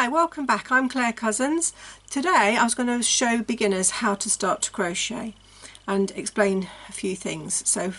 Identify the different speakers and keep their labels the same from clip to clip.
Speaker 1: Hi, welcome back. I'm Claire Cousins. Today I was going to show beginners how to start to crochet and explain a few things. So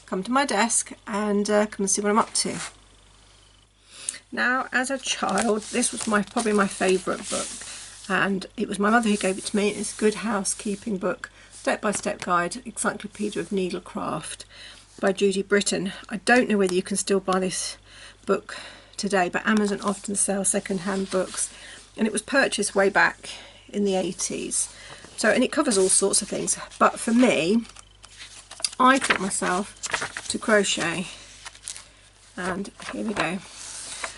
Speaker 1: come to my desk and come and see what I'm up to. Now, as a child, this was probably my favourite book, and it was my mother who gave it to me. It's a Good Housekeeping book, step-by-step guide, Encyclopedia of Needlecraft by Judy Britton. I don't know whether you can still buy this book today, but Amazon often sells second-hand books, and it was purchased way back in the 80s. So, and it covers all sorts of things, but for me, I taught myself to crochet, and here we go.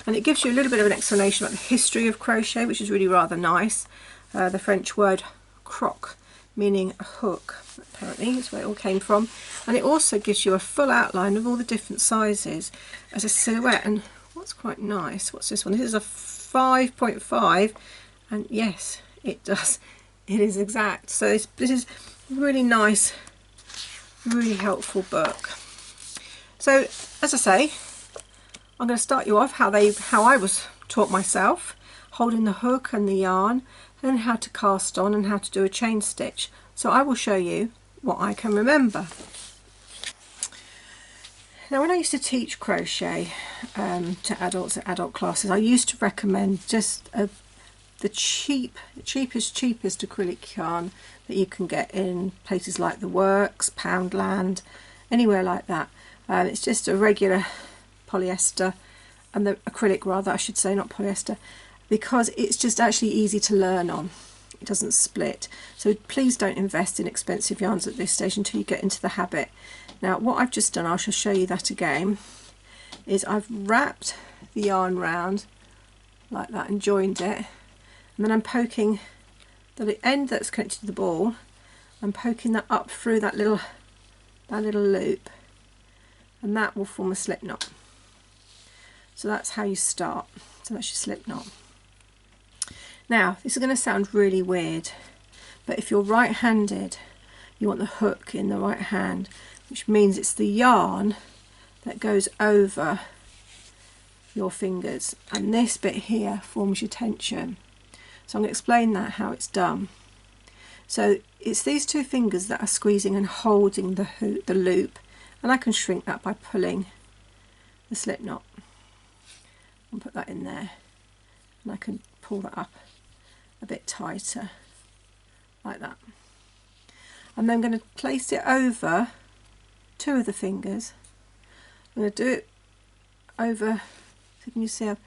Speaker 1: And it gives you a little bit of an explanation about the history of crochet, which is really rather nice. The French word croc, meaning a hook, apparently is where it all came from. And it also gives you a full outline of all the different sizes as a silhouette. And what's quite nice, what's this one? This is a 5.5, and yes, it does. It is exact. So this is a really nice, really helpful book. So, as I say, I'm going to start you off how I was taught myself, holding the hook and the yarn, and then how to cast on and how to do a chain stitch. So I will show you what I can remember. Now, when I used to teach crochet to adults at adult classes, I used to recommend just the cheapest acrylic yarn that you can get in places like The Works, Poundland, anywhere like that. It's just a regular polyester, and the acrylic rather, I should say, not polyester, because it's just actually easy to learn on. It doesn't split. So please don't invest in expensive yarns at this stage until you get into the habit. Now, what I've just done, I shall show you that again, is I've wrapped the yarn round like that and joined it, and then I'm poking the end that's connected to the ball, I'm poking that up through that little loop, and that will form a slip knot. So that's how you start. So that's your slip knot. Now, this is going to sound really weird, but if you're right-handed, you want the hook in the right hand, which means it's the yarn that goes over your fingers, and this bit here forms your tension. So I'm going to explain that, how it's done. So it's these two fingers that are squeezing and holding the loop, and I can shrink that by pulling the slip knot and put that in there, and I can pull that up a bit tighter like that. And then I'm going to place it over two of the fingers. I'm going to do it over, so can you see I've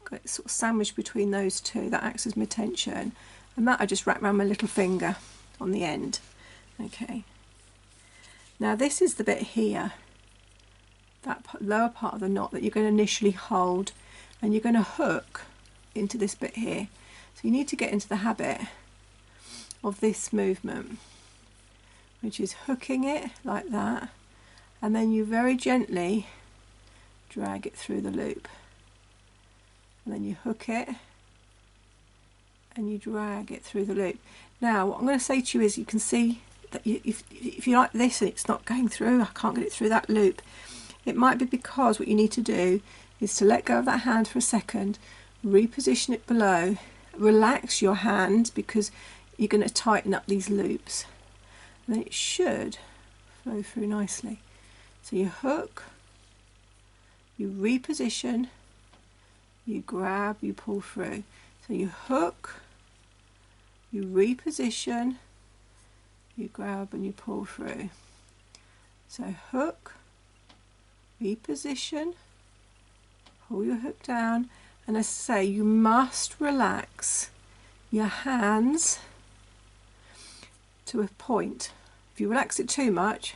Speaker 1: got it sort of sandwiched between those two. That acts as my tension, and that I just wrap around my little finger on the end. Okay, now this is the bit here, that lower part of the knot that you're going to initially hold, and you're going to hook into this bit here. So you need to get into the habit of this movement, which is hooking it like that, and then you very gently drag it through the loop, and then you hook it and you drag it through the loop. Now, what I'm going to say to you is, you can see that if you like this and it's not going through, I can't get it through that loop, it might be because what you need to do is to let go of that hand for a second, reposition it below, relax your hand because you're going to tighten up these loops, and then it should flow through nicely. So you hook, you reposition, you grab, you pull through. So you hook, you reposition, you grab and you pull through. So hook, reposition, pull your hook down, and as I say, you must relax your hands to a point. If you relax it too much,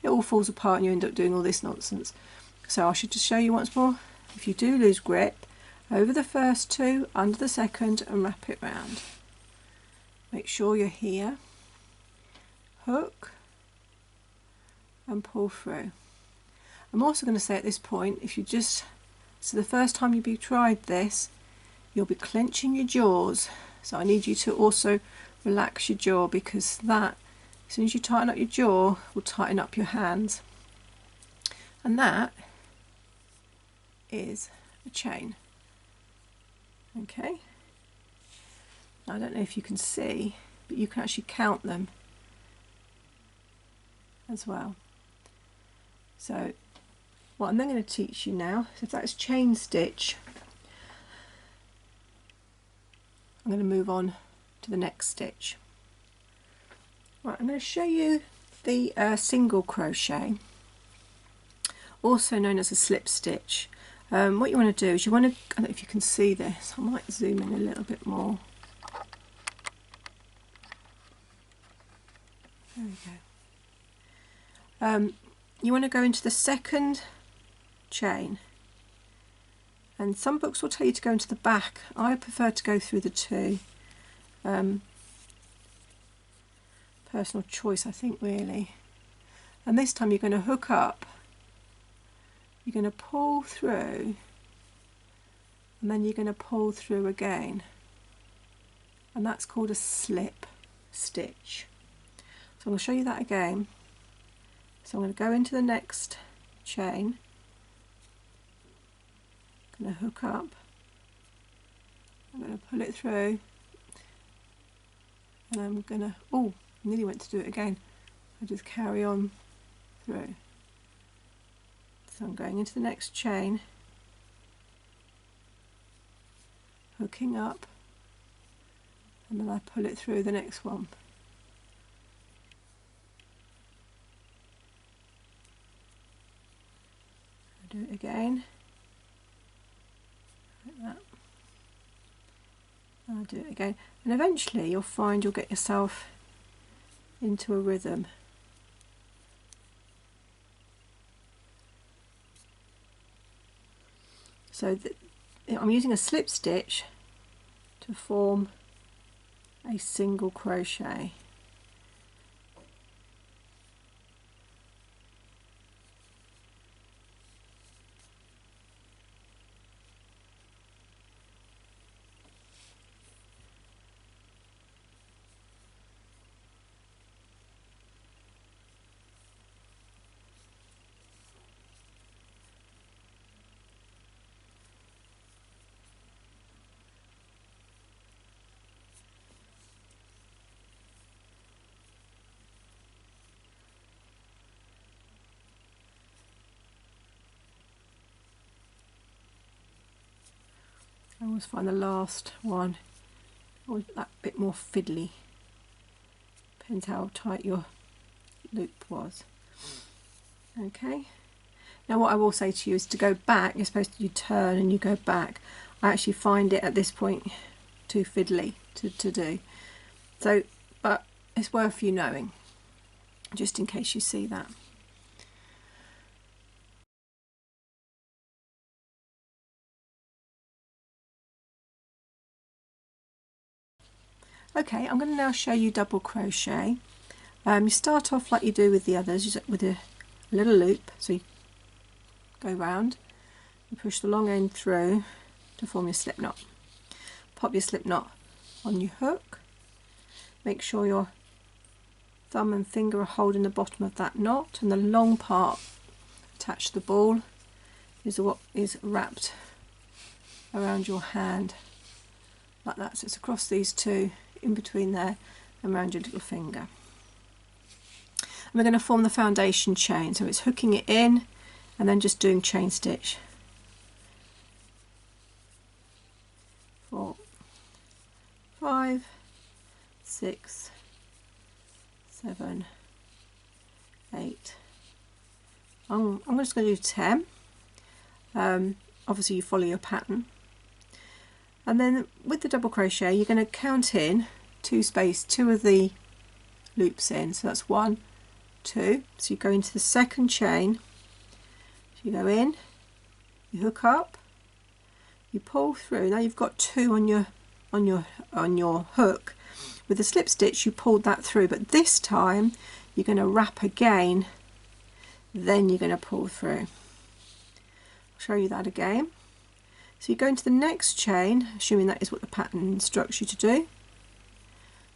Speaker 1: it all falls apart and you end up doing all this nonsense. So I should just show you once more. If you do lose grip, over the first two, under the second, and wrap it round. Make sure you're here, hook and pull through. I'm also going to say at this point, so the first time you've tried this, you'll be clenching your jaws. So I need you to also relax your jaw, because that, as soon as you tighten up your jaw, will tighten up your hands. And that is a chain. Okay, I don't know if you can see, but you can actually count them as well. So what I'm then going to teach you now, so if that's chain stitch, I'm going to move on to the next stitch. Right, I'm going to show you the single crochet, also known as a slip stitch. What you want to do is you want to, I don't know if you can see this, I might zoom in a little bit more. There we go. You want to go into the second chain, and some books will tell you to go into the back. I prefer to go through the two. Personal choice, I think, really. And this time you're going to hook up, you're going to pull through, and then you're going to pull through again, and that's called a slip stitch. So I'm going to show you that again. So I'm going to go into the next chain, I'm going to hook up, I'm going to pull it through, and I'm going to, oh, nearly went to do it again. I just carry on through. So I'm going into the next chain, hooking up, and then I pull it through the next one. I do it again, like that. I'll do it again, and eventually you'll find you'll get yourself into a rhythm. So I'm using a slip stitch to form a single crochet. I always find the last one always that bit more fiddly. Depends how tight your loop was. Okay. Now what I will say to you is to go back. You're supposed to turn and you go back. I actually find it at this point too fiddly to do. So, but it's worth you knowing, just in case you see that. Okay, I'm going to now show you double crochet. You start off like you do with the others, with a little loop. So you go round, you push the long end through to form your slip knot. Pop your slip knot on your hook. Make sure your thumb and finger are holding the bottom of that knot, and the long part attached to the ball is what is wrapped around your hand like that. So it's across these two, in between there and around your little finger. And we're going to form the foundation chain, so it's hooking it in and then just doing chain stitch. 4, 5, 6, 7, 8. I'm just going to do 10. Obviously you follow your pattern. And then with the double crochet you're going to count in two of the loops in. So that's 1, 2. So you go into the second chain, so you go in, you hook up, you pull through. Now you've got 2 on your hook. With the slip stitch you pulled that through, but this time you're going to wrap again, then you're going to pull through. I'll show you that again. So you go into the next chain, assuming that is what the pattern instructs you to do.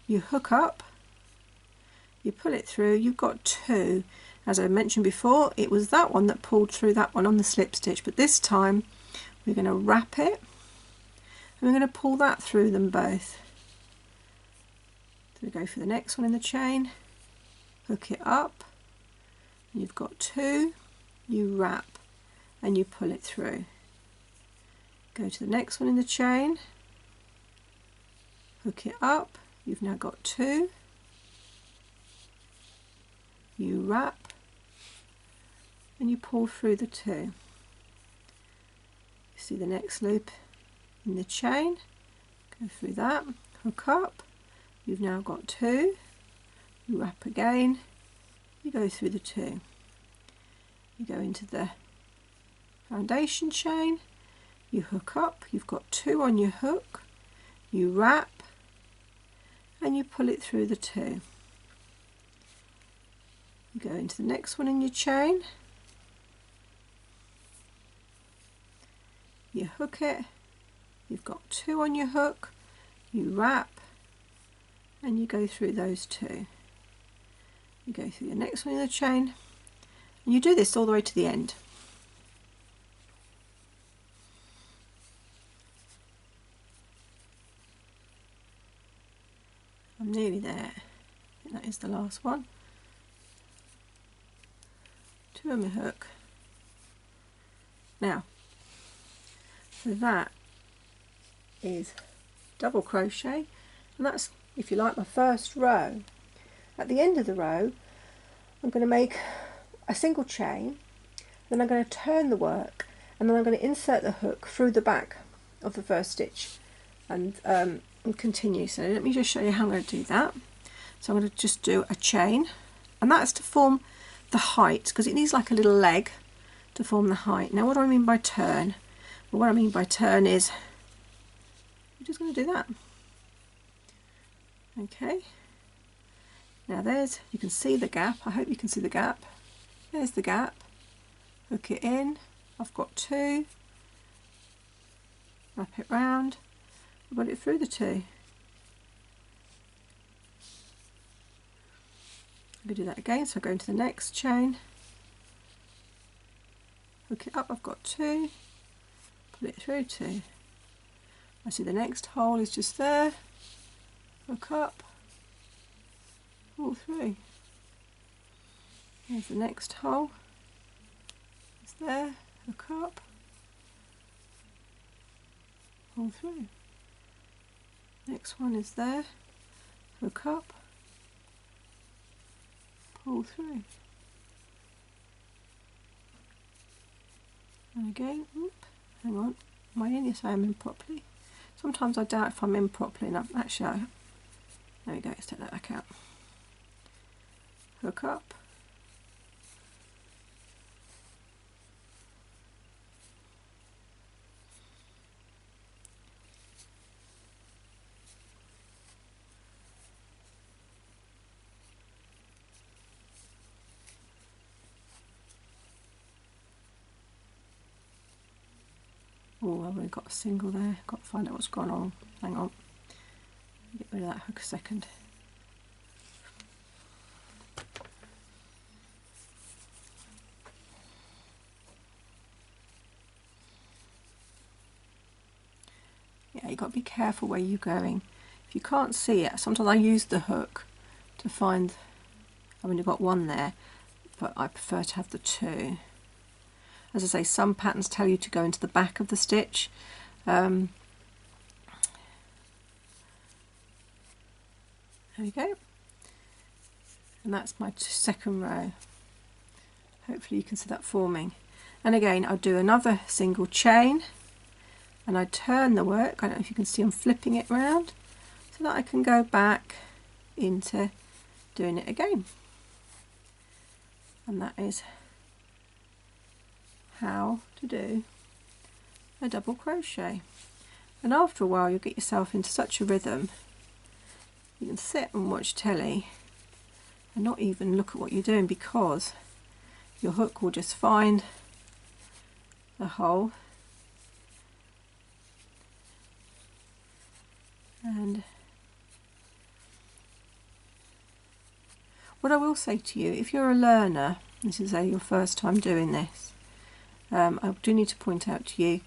Speaker 1: You hook up, you pull it through, you've got 2. As I mentioned before, it was that one that pulled through that one on the slip stitch, but this time we're going to wrap it we're going to pull that through them both. So we go for the next one in the chain, hook it up, and you've got 2, you wrap and you pull it through. Go to the next one in the chain, hook it up, you've now got 2, you wrap and you pull through the 2. You see the next loop in the chain, go through that, hook up, you've now got 2, you wrap again, you go through the 2, you go into the foundation chain, you hook up, you've got 2 on your hook, you wrap and you pull it through the 2. You go into the next one in your chain, you hook it, you've got 2 on your hook, you wrap and you go through those 2. You go through the next one in the chain and you do this all the way to the end. I'm nearly there. I think that is the last one. 2 on my hook. Now, so that is double crochet, and that's, if you like, my first row. At the end of the row, I'm going to make a single chain, then I'm going to turn the work, and then I'm going to insert the hook through the back of the first stitch and continue. So let me just show you how I'm going to do that. So I'm going to just do a chain, and that's to form the height, because it needs like a little leg to form the height. Now what do I mean by turn? Well, what I mean by turn is we're just going to do that. Okay, now there's, you can see the gap, I hope you can see the gap. There's the gap, hook it in, I've got 2, wrap it round, put it through the 2. I'm going to do that again, so I go into the next chain, hook it up, I've got 2, pull it through 2. I see the next hole is just there, hook up, pull through. Here's the next hole, it's there, hook up, pull through. Next one is there, hook up, pull through. And again, hang on, am I in? Yes, I am in properly. Sometimes I doubt if I'm in properly enough. Actually, there we go, let's take that back out. Hook up, oh, I've only got a single there, got to find out what's gone on. Hang on, get rid of that hook a second. Yeah, you've got to be careful where you're going. If you can't see it, sometimes I use the hook to find, I've only got 1 there, but I prefer to have the 2. As I say, some patterns tell you to go into the back of the stitch. There we go. And that's my second row. Hopefully you can see that forming. And again, I'll do another single chain and I turn the work. I don't know if you can see I'm flipping it round so that I can go back into doing it again. And that is how to do a double crochet. And after a while you'll get yourself into such a rhythm you can sit and watch telly and not even look at what you're doing, because your hook will just find the hole and what I will say to you, if you're a learner, this is your first time doing this, I do need to point out to you,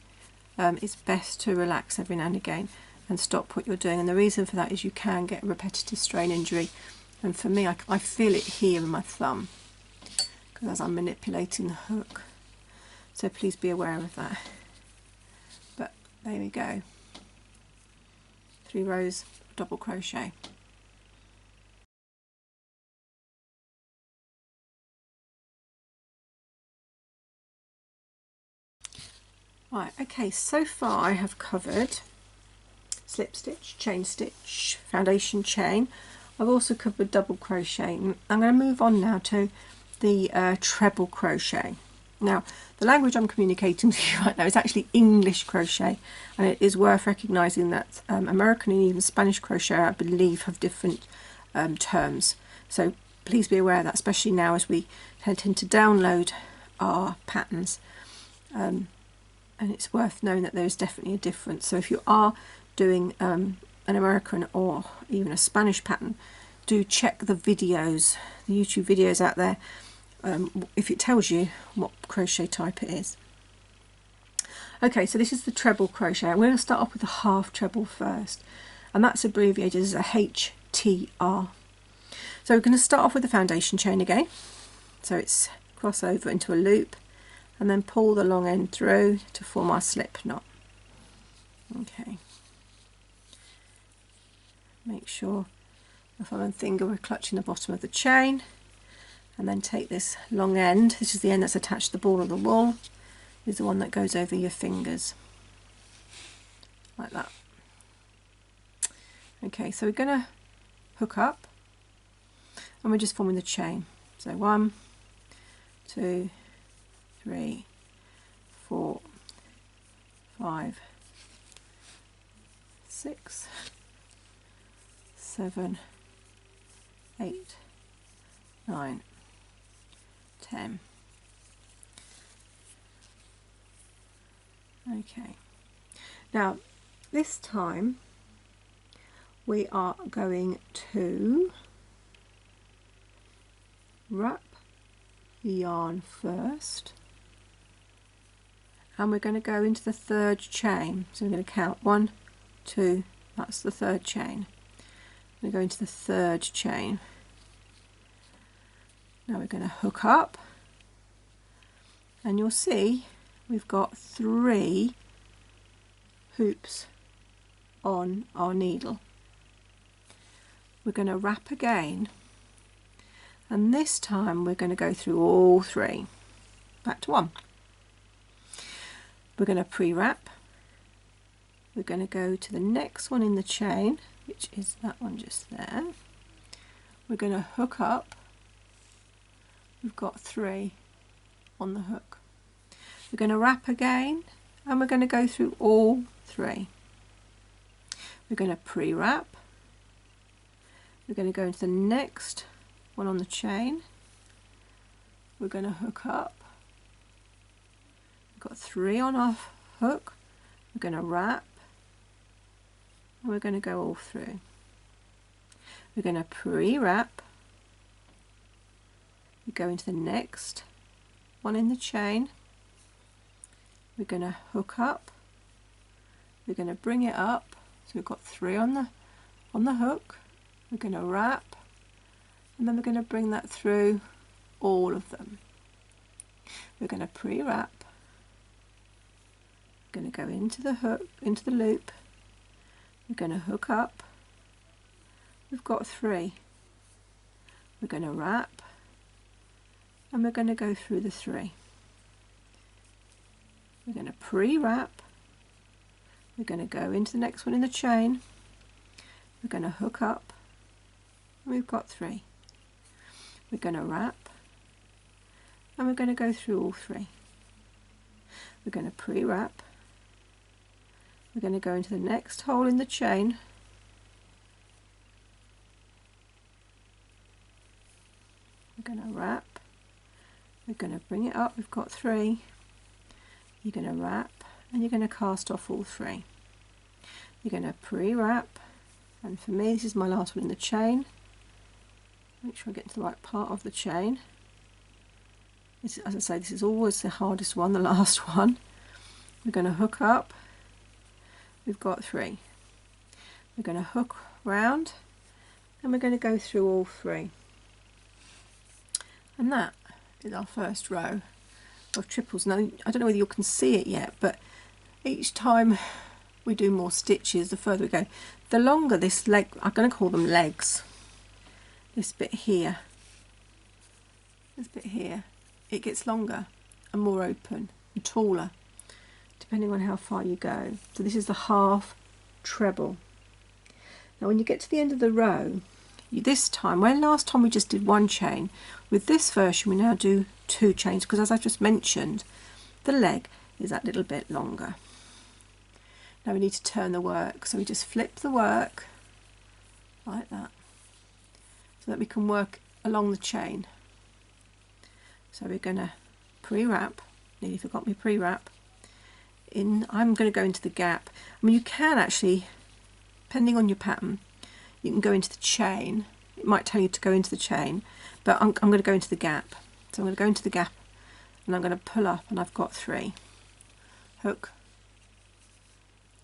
Speaker 1: it's best to relax every now and again and stop what you're doing. And the reason for that is you can get a repetitive strain injury, and for me I feel it here in my thumb because as I'm manipulating the hook, so please be aware of that. But there we go, 3 rows of double crochet. Right, okay, so far I have covered slip stitch, chain stitch, foundation chain. I've also covered double crochet. I'm going to move on now to the treble crochet. Now, the language I'm communicating to you right now is actually English crochet, and it is worth recognising that American and even Spanish crochet, I believe, have different terms. So please be aware of that, especially now as we tend to download our patterns. And it's worth knowing that there is definitely a difference. So if you are doing an American or even a Spanish pattern, do check the videos, the YouTube videos out there, if it tells you what crochet type it is. Okay, so this is the treble crochet. I'm going to start off with the half treble first, and that's abbreviated as a HTR. So we're going to start off with the foundation chain again. So it's cross over into a loop and then pull the long end through to form our slip knot. Okay. Make sure the thumb and finger we're clutching the bottom of the chain, and then take this long end, this is the end that's attached to the ball of the wool, is the one that goes over your fingers, like that. Okay, so we're going to hook up, and we're just forming the chain. So 1, 2, 3, 4, 5, 6, 7, 8, 9, 10. Okay, now this time we are going to wrap the yarn first, and we're going to go into the 3rd chain. So we're going to count 1, 2, that's the 3rd chain. We're going to the 3rd chain. Now we're going to hook up, and you'll see we've got 3 hoops on our needle. We're going to wrap again, and this time we're going to go through all 3, back to 1. We're going to pre-wrap. We're going to go to the next one in the chain, which is that one just there. We're going to hook up. We've got 3 on the hook. We're going to wrap again, and we're going to go through all 3. We're going to pre-wrap. We're going to go into the next one on the chain. We're going to hook up. We've got 3 on our hook. We're going to wrap, and we're going to go all through. We're going to pre-wrap. We go into the next one in the chain. We're going to hook up. We're going to bring it up. So we've got 3 on the hook. We're going to wrap, and then we're going to bring that through all of them. We're going to pre-wrap. We're going to go into the hook, into the loop. We're going to hook up. We've got 3. We're going to wrap, and we're going to go through the 3. We're going to pre-wrap. We're going to go into the next one in the chain. We're going to hook up, and we've got 3. We're going to wrap, and we're going to go through all 3. We're going to pre-wrap. We're going to go into the next hole in the chain. We're going to wrap. We're going to bring it up. We've got 3. You're going to wrap, and you're going to cast off all 3. You're going to pre-wrap, and for me this is my last one in the chain. Make sure I get to the right part of the chain. This, as I say, this is always the hardest one, the last one. We're going to hook up, we've got 3. We're going to hook round and we're going to go through all 3, and that is our first row of triples. Now I don't know whether you can see it yet, but each time we do more stitches, the further we go, the longer this leg, I'm going to call them legs, this bit here, it gets longer and more open and taller depending on how far you go. So this is the half treble. Now when you get to the end of the row, this time, where last time we just did 1 chain, with this version we now do 2 chains, because as I just mentioned, the leg is that little bit longer. Now we need to turn the work, so we just flip the work like that so that we can work along the chain. So we're going to pre-wrap, nearly forgot my pre-wrap, I'm going to go into the gap. I mean, you can actually, depending on your pattern, you can go into the chain. It might tell you to go into the chain, but I'm going to go into the gap. So I'm going to go into the gap and I'm going to pull up, and I've got 3. Hook,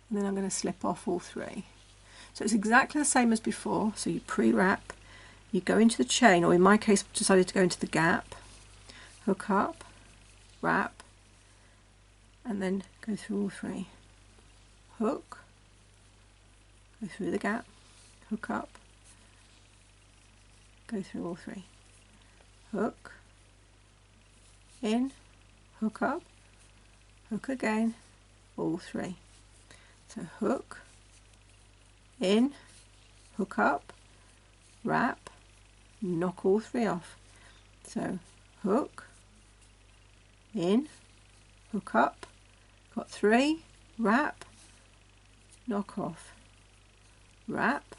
Speaker 1: and then I'm going to slip off all 3. So it's exactly the same as before. So you pre-wrap, you go into the chain, or in my case I've decided to go into the gap, hook up, wrap, and then go through all 3. Hook, go through the gap, hook up, go through all 3. Hook, in, hook up, hook again, all 3. So hook, in, hook up, wrap, knock all 3 off. So hook, in, hook up, got 3, wrap, knock off, wrap,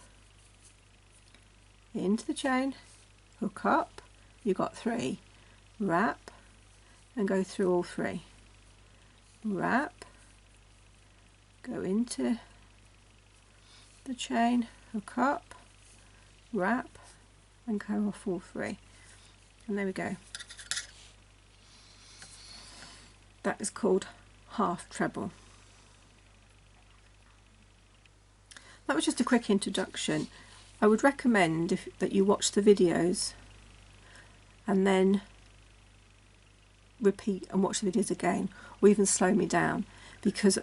Speaker 1: into the chain, hook up, you got 3, wrap, and go through all 3. Wrap, go into the chain, hook up, wrap, and go off all 3. And there we go. That is called half treble. That was just a quick introduction. I would recommend that you watch the videos and then repeat and watch the videos again, or even slow me down, because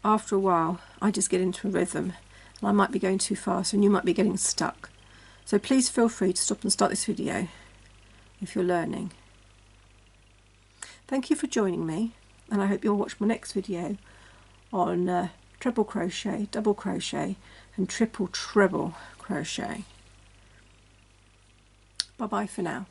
Speaker 1: after a while I just get into a rhythm and I might be going too fast and you might be getting stuck. So please feel free to stop and start this video if you're learning. Thank you for joining me, and I hope you'll watch my next video on treble crochet, double crochet and triple treble crochet. Bye bye for now.